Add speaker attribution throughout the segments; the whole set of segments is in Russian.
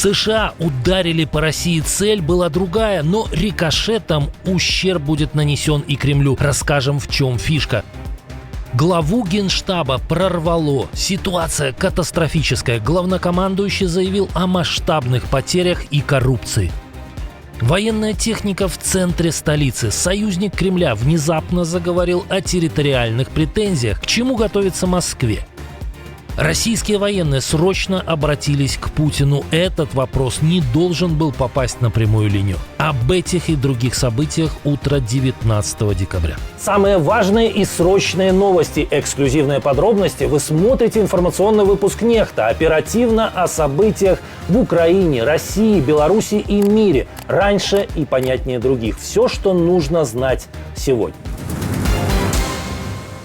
Speaker 1: США ударили по России, цель была другая, но рикошетом ущерб будет нанесен и Кремлю. Расскажем, в чем фишка. Главу Генштаба прорвало. Ситуация катастрофическая. Главнокомандующий заявил о масштабных потерях и коррупции. Военная техника в центре столицы. Союзник Кремля внезапно заговорил о территориальных претензиях, к чему готовится Москве. Российские военные срочно обратились к Путину. Этот вопрос не должен был попасть на прямую линию. Об этих и других событиях утро 19 декабря.
Speaker 2: Самые важные и срочные новости, эксклюзивные подробности. Вы смотрите информационный выпуск «Нехта». Оперативно о событиях в Украине, России, Беларуси и мире. Раньше и понятнее других. Все, что нужно знать сегодня.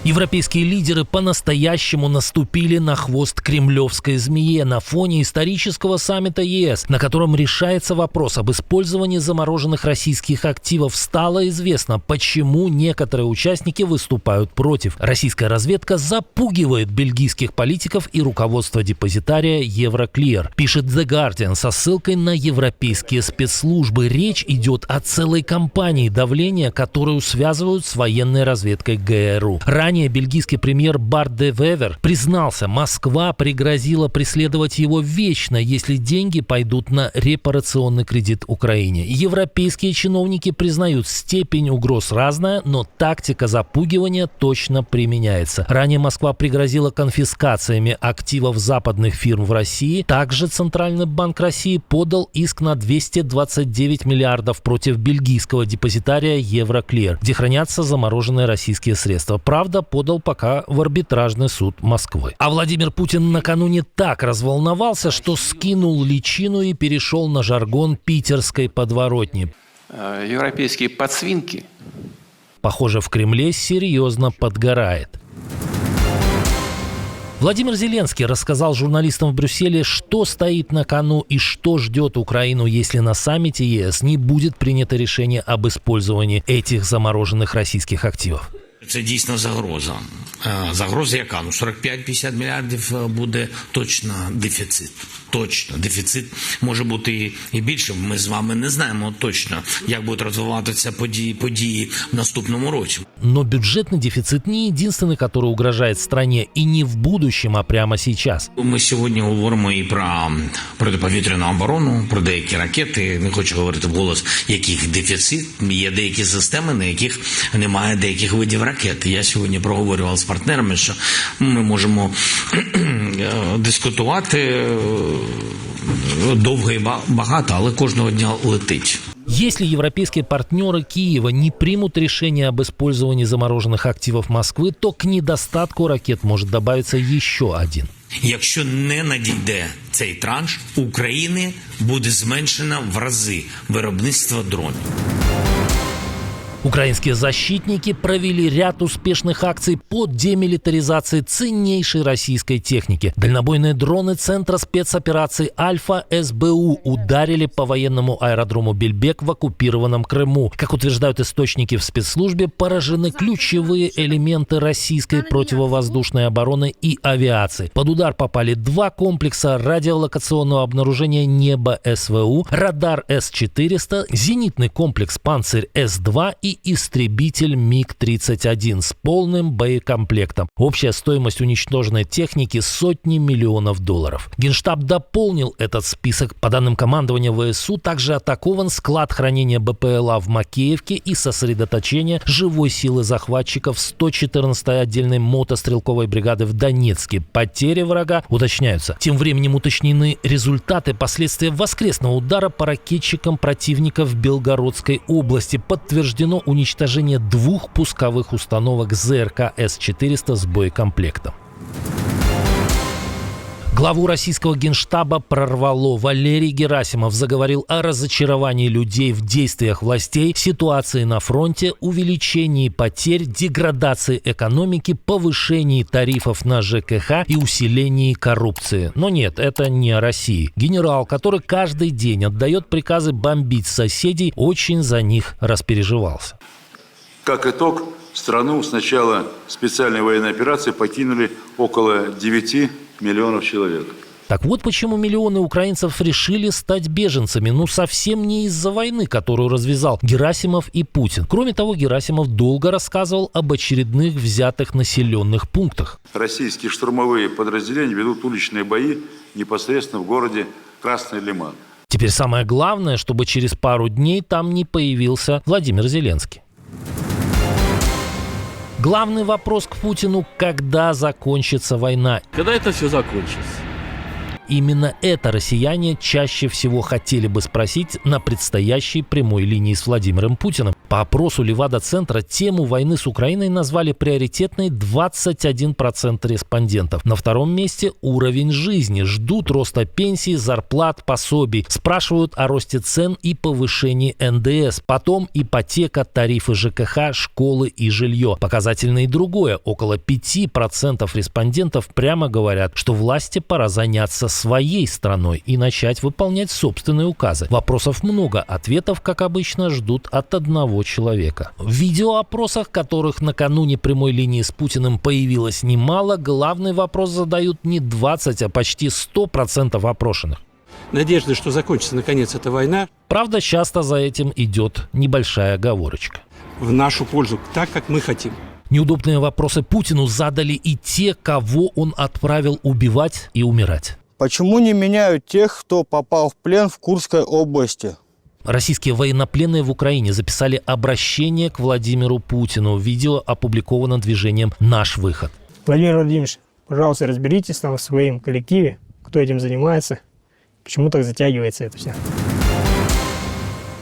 Speaker 1: Европейские лидеры по-настоящему наступили на хвост кремлевской змее на фоне исторического саммита ЕС, на котором решается вопрос об использовании замороженных российских активов. Стало известно, почему некоторые участники выступают против. Российская разведка запугивает бельгийских политиков и руководство депозитария Euroclear, пишет The Guardian со ссылкой на европейские спецслужбы. Речь идет о целой кампании давления, которую связывают с военной разведкой ГРУ. Ранее бельгийский премьер Барт де Вевер признался, Москва пригрозила преследовать его вечно, если деньги пойдут на репарационный кредит Украине. Европейские чиновники признают, степень угроз разная, но тактика запугивания точно применяется. Ранее Москва пригрозила конфискациями активов западных фирм в России. Также Центральный банк России подал иск на 229 миллиардов против бельгийского депозитария Euroclear, где хранятся замороженные российские средства. Правда, подал пока в арбитражный суд Москвы. А Владимир Путин накануне так разволновался, что скинул личину и перешел на жаргон питерской подворотни.
Speaker 3: Европейские подсвинки.
Speaker 1: Похоже, в Кремле серьезно подгорает. Владимир Зеленский рассказал журналистам в Брюсселе, что стоит на кону и что ждет Украину, если на саммите ЕС не будет принято решение об использовании этих замороженных российских активов.
Speaker 4: Це дійсно загроза. Загроза яка? 45-50 мільярдів буде точно дефіцит. Точно. Дефіцит може бути і більше. Ми з вами не знаємо точно, як будуть розвиватися події в наступному році.
Speaker 1: Но бюджетный дефицит не единственный, который угрожает стране и не в будущем, а прямо сейчас.
Speaker 4: Ми сьогодні говоримо і про протиповітряну оборону, про деякі ракети. Не хочу говорити вголос, яких дефіцит. Є деякі системи, на яких немає деяких видів ракет. Я сьогодні проговорював з партнерами, що ми можемо дискутувати довго і багато, але кожного дня летить.
Speaker 1: Если европейские партнеры Киева не примут решение об использовании замороженных активов Москвы, то к недостатку ракет может добавиться еще один.
Speaker 4: Якщо не надійде цей транш, у України буде зменшено в рази виробництво дронів.
Speaker 1: Украинские защитники провели ряд успешных акций по демилитаризации ценнейшей российской техники. Дальнобойные дроны Центра спецопераций «Альфа» СБУ ударили по военному аэродрому Бельбек в оккупированном Крыму. Как утверждают источники в спецслужбе, поражены ключевые элементы российской противовоздушной обороны и авиации. Под удар попали 2 комплекса радиолокационного обнаружения неба СВУ, радар С-400, зенитный комплекс «Панцирь С-2» и истребитель МиГ-31 с полным боекомплектом. Общая стоимость уничтоженной техники – сотни миллионов долларов. Генштаб дополнил этот список. По данным командования ВСУ, также атакован склад хранения БПЛА в Макеевке и сосредоточение живой силы захватчиков 114-й отдельной мотострелковой бригады в Донецке. Потери врага уточняются. Тем временем уточнены результаты последствия воскресного удара по ракетчикам противника в Белгородской области. Подтверждено уничтожение 2 пусковых установок ЗРК С-400 с боекомплектом. Главу российского Генштаба прорвало. Валерий Герасимов заговорил о разочаровании людей в действиях властей, ситуации на фронте, увеличении потерь, деградации экономики, повышении тарифов на ЖКХ и усилении коррупции. Но нет, это не о России. Генерал, который каждый день отдает приказы бомбить соседей, очень за них распереживался.
Speaker 5: Как итог, страну с начала специальной военной операции покинули около 9 миллионов человек.
Speaker 1: Так вот почему миллионы украинцев решили стать беженцами. Ну, совсем не из-за войны, которую развязал Герасимов и Путин. Кроме того, Герасимов долго рассказывал об очередных взятых населенных пунктах.
Speaker 5: Российские штурмовые подразделения ведут уличные бои непосредственно в городе Красный Лиман.
Speaker 1: Теперь самое главное, чтобы через пару дней там не появился Владимир Зеленский. Главный вопрос к Путину – когда закончится война?
Speaker 6: Когда это все закончится?
Speaker 1: Именно это россияне чаще всего хотели бы спросить на предстоящей прямой линии с Владимиром Путиным. По опросу Левада-центра тему войны с Украиной назвали приоритетной 21% респондентов. На втором месте уровень жизни. Ждут роста пенсий, зарплат, пособий. Спрашивают о росте цен и повышении НДС. Потом ипотека, тарифы ЖКХ, школы и жилье. Показательно и другое. Около 5% респондентов прямо говорят, что власти пора заняться своей страной и начать выполнять собственные указы. Вопросов много, ответов, как обычно, ждут от одного человека. В видеоопросах, которых накануне прямой линии с Путиным появилось немало, главный вопрос задают не 20, а почти 100% опрошенных.
Speaker 6: Надежда, что закончится наконец эта война,
Speaker 1: Правда, часто за этим идет небольшая оговорочка.
Speaker 6: в нашу пользу, так, как мы хотим.
Speaker 1: Неудобные вопросы Путину задали и те, кого он отправил убивать и умирать.
Speaker 7: Почему не меняют тех, кто попал в плен в Курской области?
Speaker 1: Российские военнопленные в Украине записали обращение к Владимиру Путину. Видео опубликовано движением «Наш выход».
Speaker 8: Владимир Владимирович, пожалуйста, разберитесь там в своем коллективе, кто этим занимается, почему так затягивается это все.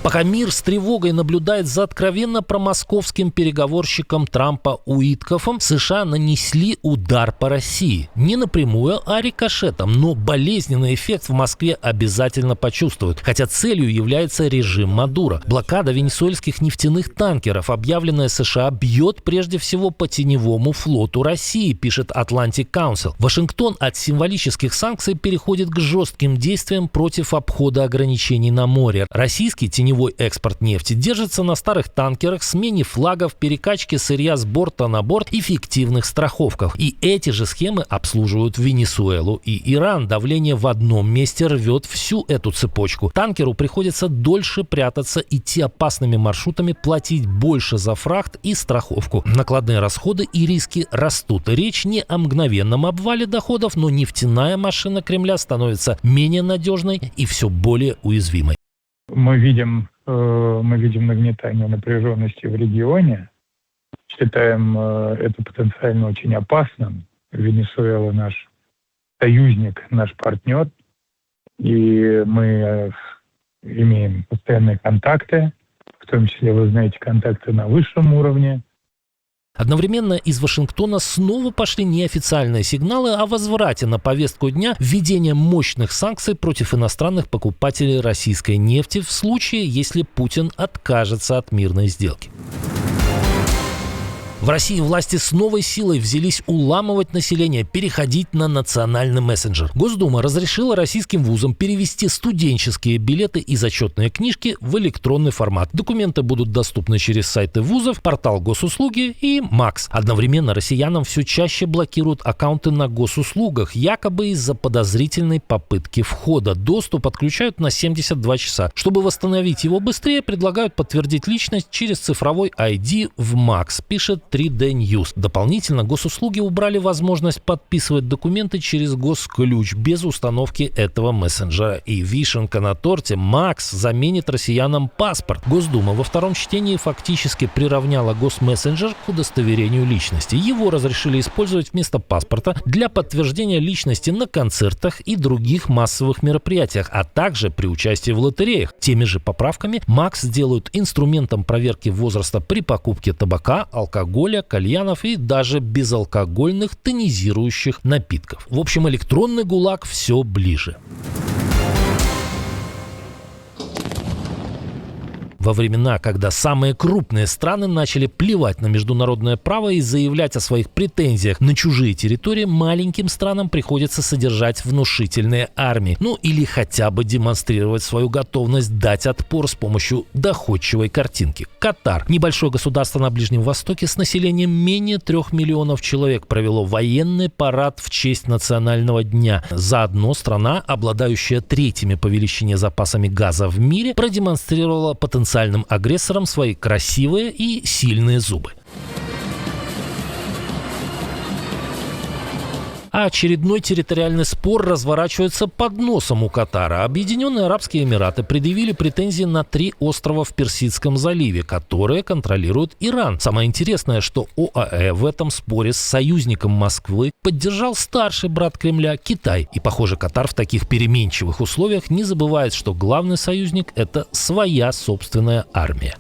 Speaker 1: Пока мир с тревогой наблюдает за откровенно промосковским переговорщиком Трампа Уиткофом, США нанесли удар по России. Не напрямую, а рикошетом, но болезненный эффект в Москве обязательно почувствуют. Хотя целью является режим Мадуро. Блокада венесуэльских нефтяных танкеров, объявленная США, бьет прежде всего по теневому флоту России, пишет Atlantic Council. Вашингтон от символических санкций переходит к жестким действиям против обхода ограничений на море. Российский теневой экспорт нефти держится на старых танкерах, смене флагов, перекачке сырья с борта на борт и фиктивных страховках. И эти же схемы обслуживают Венесуэлу и Иран. Давление в одном месте рвет всю эту цепочку. Танкеру приходится дольше прятаться, идти опасными маршрутами, платить больше за фрахт и страховку. Накладные расходы и риски растут. Речь не о мгновенном обвале доходов, но нефтяная машина Кремля становится менее надежной и все более уязвимой.
Speaker 9: Мы видим нагнетание напряженности в регионе, считаем это потенциально очень опасным. Венесуэла наш союзник, наш партнер, и мы имеем постоянные контакты, в том числе, вы знаете, контакты на высшем уровне.
Speaker 1: Одновременно из Вашингтона снова пошли неофициальные сигналы о возврате на повестку дня введения мощных санкций против иностранных покупателей российской нефти в случае, если Путин откажется от мирной сделки. В России власти с новой силой взялись уламывать население, переходить на национальный мессенджер. Госдума разрешила российским вузам перевести студенческие билеты и зачетные книжки в электронный формат. Документы будут доступны через сайты вузов, портал госуслуги и МАКС. Одновременно россиянам все чаще блокируют аккаунты на госуслугах, якобы из-за подозрительной попытки входа. Доступ отключают на 72 часа. Чтобы восстановить его быстрее, предлагают подтвердить личность через цифровой ID в МАКС, пишет 3D News. Дополнительно госуслуги убрали возможность подписывать документы через госключ без установки этого мессенджера. И вишенка на торте: МАКС заменит россиянам паспорт. Госдума во втором чтении фактически приравняла госмессенджер к удостоверению личности. Его разрешили использовать вместо паспорта для подтверждения личности на концертах и других массовых мероприятиях, а также при участии в лотереях. Теми же поправками МАКС сделают инструментом проверки возраста при покупке табака, алкоголя, кальянов и даже безалкогольных тонизирующих напитков. В общем, электронный ГУЛАГ все ближе. Во времена, когда самые крупные страны начали плевать на международное право и заявлять о своих претензиях на чужие территории, маленьким странам приходится содержать внушительные армии. Ну или хотя бы демонстрировать свою готовность дать отпор с помощью доходчивой картинки. Катар. Небольшое государство на Ближнем Востоке с населением менее 3 миллионов человек провело военный парад в честь национального дня. Заодно страна, обладающая третьими по величине запасами газа в мире, продемонстрировала потенциальным агрессорам свои красивые и сильные зубы. А очередной территориальный спор разворачивается под носом у Катара. Объединенные Арабские Эмираты предъявили претензии на 3 острова в Персидском заливе, которые контролирует Иран. Самое интересное, что ОАЭ в этом споре с союзником Москвы поддержал старший брат Кремля Китай. И, похоже, Катар в таких переменчивых условиях не забывает, что главный союзник – это своя собственная армия.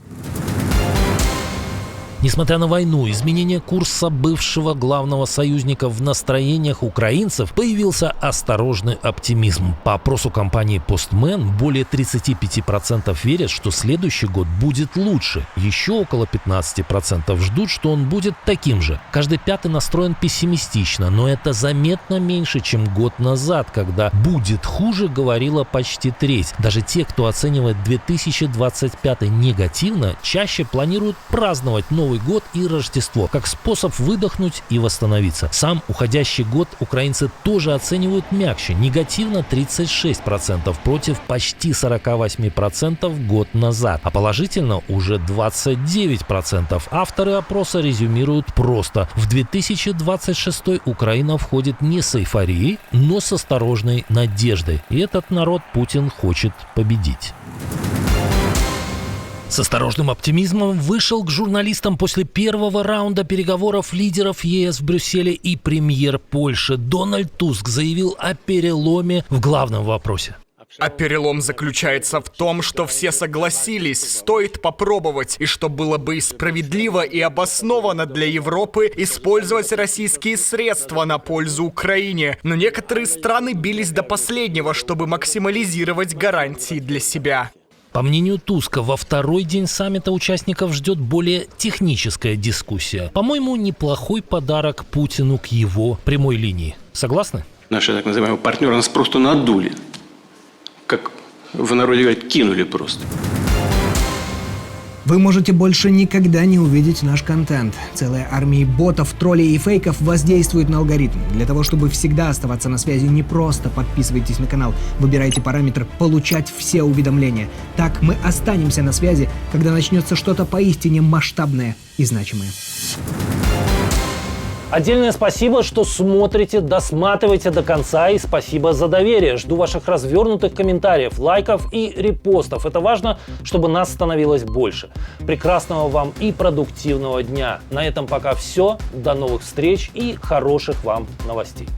Speaker 1: Несмотря на войну, изменение курса бывшего главного союзника в настроениях украинцев появился осторожный оптимизм. По опросу компании Postman более 35% верят, что следующий год будет лучше. Еще около 15% ждут, что он будет таким же. Каждый пятый настроен пессимистично, но это заметно меньше, чем год назад, когда «будет хуже» говорила почти треть. Даже те, кто оценивает 2025 негативно, чаще планируют праздновать Новый год и Рождество как способ выдохнуть и восстановиться. Сам уходящий год украинцы тоже оценивают мягче, негативно 36% против почти 48% год назад, а положительно уже 29%. Авторы опроса резюмируют просто: в 2026 Украина входит не с эйфорией, но с осторожной надеждой. И этот народ Путин хочет победить. С осторожным оптимизмом вышел к журналистам после первого раунда переговоров лидеров ЕС в Брюсселе и премьер Польши. Дональд Туск заявил о переломе в главном вопросе.
Speaker 10: А перелом заключается в том, что все согласились, стоит попробовать, и что было бы и справедливо, и обоснованно для Европы использовать российские средства на пользу Украине. Но некоторые страны бились до последнего, чтобы максимализировать гарантии для себя.
Speaker 1: По мнению Туска, во второй день саммита участников ждет более техническая дискуссия. По-моему, неплохой подарок Путину к его прямой линии. Согласны?
Speaker 3: Наши так называемые партнеры нас просто надули. Как в народе говорят, кинули просто.
Speaker 11: Вы можете больше никогда не увидеть наш контент. Целая армия ботов, троллей и фейков воздействует на алгоритм. Для того, чтобы всегда оставаться на связи, не просто подписывайтесь на канал, выбирайте параметр «Получать все уведомления». Так мы останемся на связи, когда начнется что-то поистине масштабное и значимое.
Speaker 2: Отдельное спасибо, что смотрите, досматриваете до конца, и спасибо за доверие. Жду ваших развернутых комментариев, лайков и репостов. Это важно, чтобы нас становилось больше. Прекрасного вам и продуктивного дня. На этом пока все. До новых встреч и хороших вам новостей.